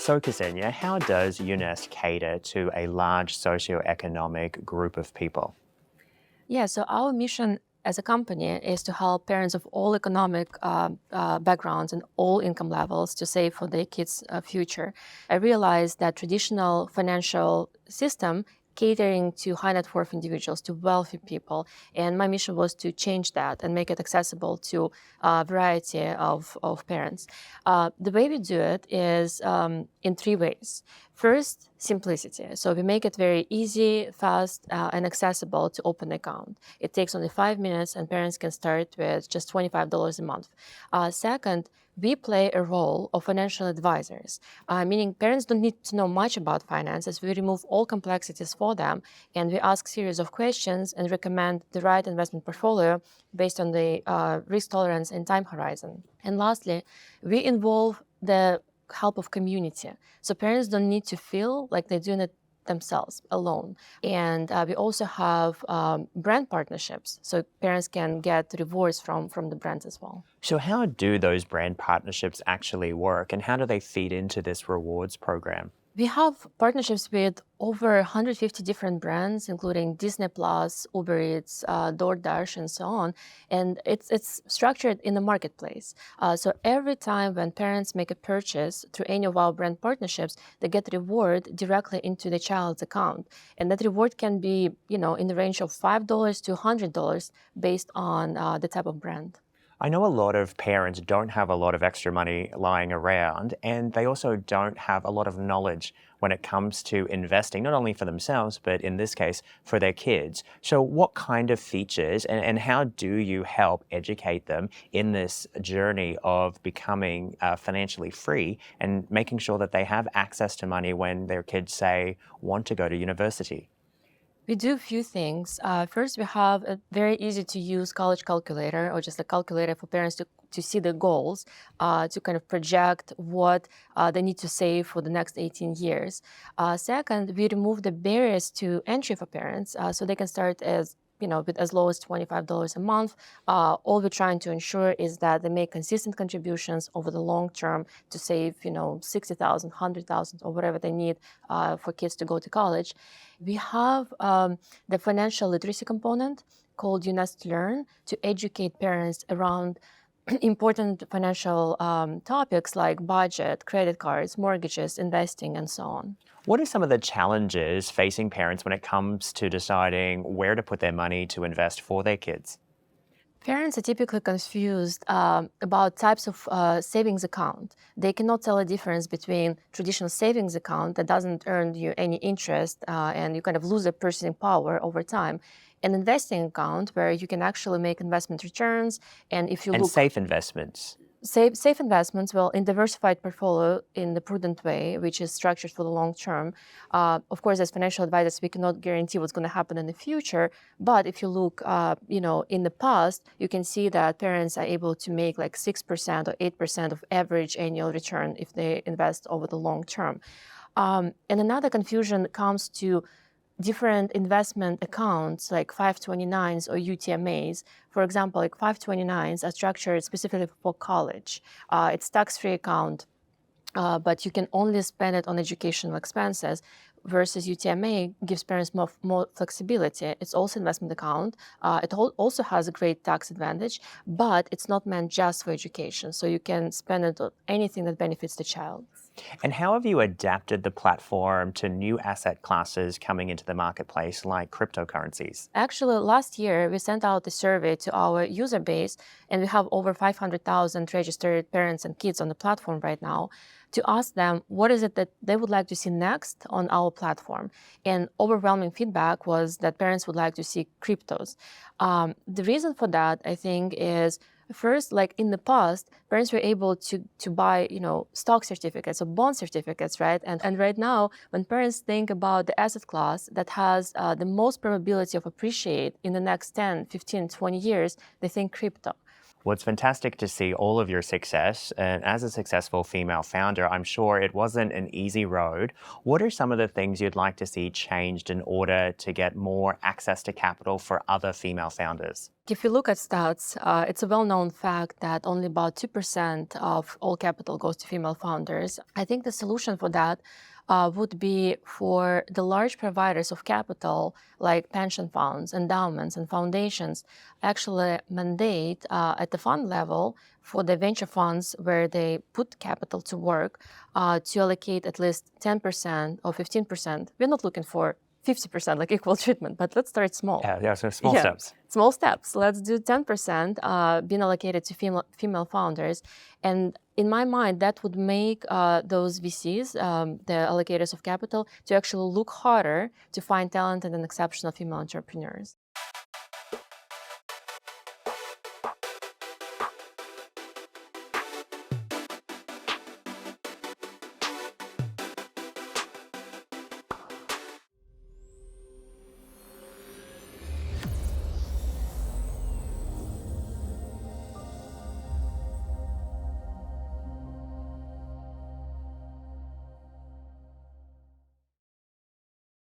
So, Ksenia, how does UNest cater to a large socioeconomic group of people? Yeah, so our mission as a company is to help parents of all economic backgrounds and all income levels to save for their kids' future. I realized that traditional financial system catering to high net worth individuals, to wealthy people, and my mission was to change that and make it accessible to a variety of parents. The way we do it is in three ways. First, simplicity. So we make it very easy, fast, and accessible to open an account. It takes only 5 minutes, and parents can start with just $25 a month. Second, we play a role of financial advisors, meaning parents don't need to know much about finances. We remove all complexities for them, and we ask series of questions and recommend the right investment portfolio based on the risk tolerance and time horizon. And lastly, we involve the help of community. So parents don't need to feel like they're doing it themselves alone. And we also have brand partnerships, so parents can get rewards from the brands as well. So, how do those brand partnerships actually work and how do they feed into this rewards program? We have partnerships with over 150 different brands, including Disney Plus, Uber Eats, DoorDash, and so on. And it's structured in the marketplace. So every time when parents make a purchase through any of our brand partnerships, they get reward directly into the child's account. And that reward can be, in the range of $5 to $100 based on the type of brand. I know a lot of parents don't have a lot of extra money lying around, and they also don't have a lot of knowledge when it comes to investing, not only for themselves, but in this case, for their kids. So, what kind of features and how do you help educate them in this journey of becoming financially free and making sure that they have access to money when their kids, say, want to go to university? We do a few things. First, we have a very easy to use college calculator, or just a calculator for parents to see the goals, to kind of project what they need to save for the next 18 years. Second, we remove the barriers to entry for parents, so they can start with as low as $25 a month. All we're trying to ensure is that they make consistent contributions over the long term to save, 60,000, 100,000, or whatever they need for kids to go to college. We have the financial literacy component called UNest Learn to educate parents around important financial topics like budget, credit cards, mortgages, investing, and so on. What are some of the challenges facing parents when it comes to deciding where to put their money to invest for their kids? Parents are typically confused about types of savings account. They cannot tell a difference between traditional savings account that doesn't earn you any interest and you kind of lose the purchasing power over time. An investing account where you can actually make investment returns, and if you And look safe investments. safe investments, well, in diversified portfolio in the prudent way, which is structured for the long term. Of course, as financial advisors, we cannot guarantee what's going to happen in the future. But if you look, in the past, you can see that parents are able to make like 6% or 8% of average annual return if they invest over the long term. And another confusion comes to different investment accounts like 529s or UTMAs. For example, like 529s are structured specifically for college. It's tax-free account, but you can only spend it on educational expenses, versus UTMA gives parents more flexibility. It's also investment account. It also has a great tax advantage, but it's not meant just for education. So you can spend it on anything that benefits the child. And how have you adapted the platform to new asset classes coming into the marketplace like cryptocurrencies? Actually, last year, we sent out a survey to our user base, and we have over 500,000 registered parents and kids on the platform right now, to ask them what is it that they would like to see next on our platform. And overwhelming feedback was that parents would like to see cryptos. The reason for that, I think, is first, like in the past, parents were able to buy, stock certificates or bond certificates, right? And right now, when parents think about the asset class that has the most probability of appreciate in the next 10, 15, 20 years, they think crypto. Well, it's fantastic to see all of your success. And as a successful female founder, I'm sure it wasn't an easy road. What are some of the things you'd like to see changed in order to get more access to capital for other female founders? If you look at stats, it's a well-known fact that only about 2% of all capital goes to female founders. I think the solution for that would be for the large providers of capital, like pension funds, endowments, and foundations, actually mandate at the fund level for the venture funds where they put capital to work to allocate at least 10% or 15%. We're not looking for 50% like equal treatment, but let's start small. Yeah, so small Yeah, steps. small steps. Let's do 10% being allocated to female founders. And in my mind, that would make those VCs, the allocators of capital, to actually look harder to find talented and exceptional female entrepreneurs.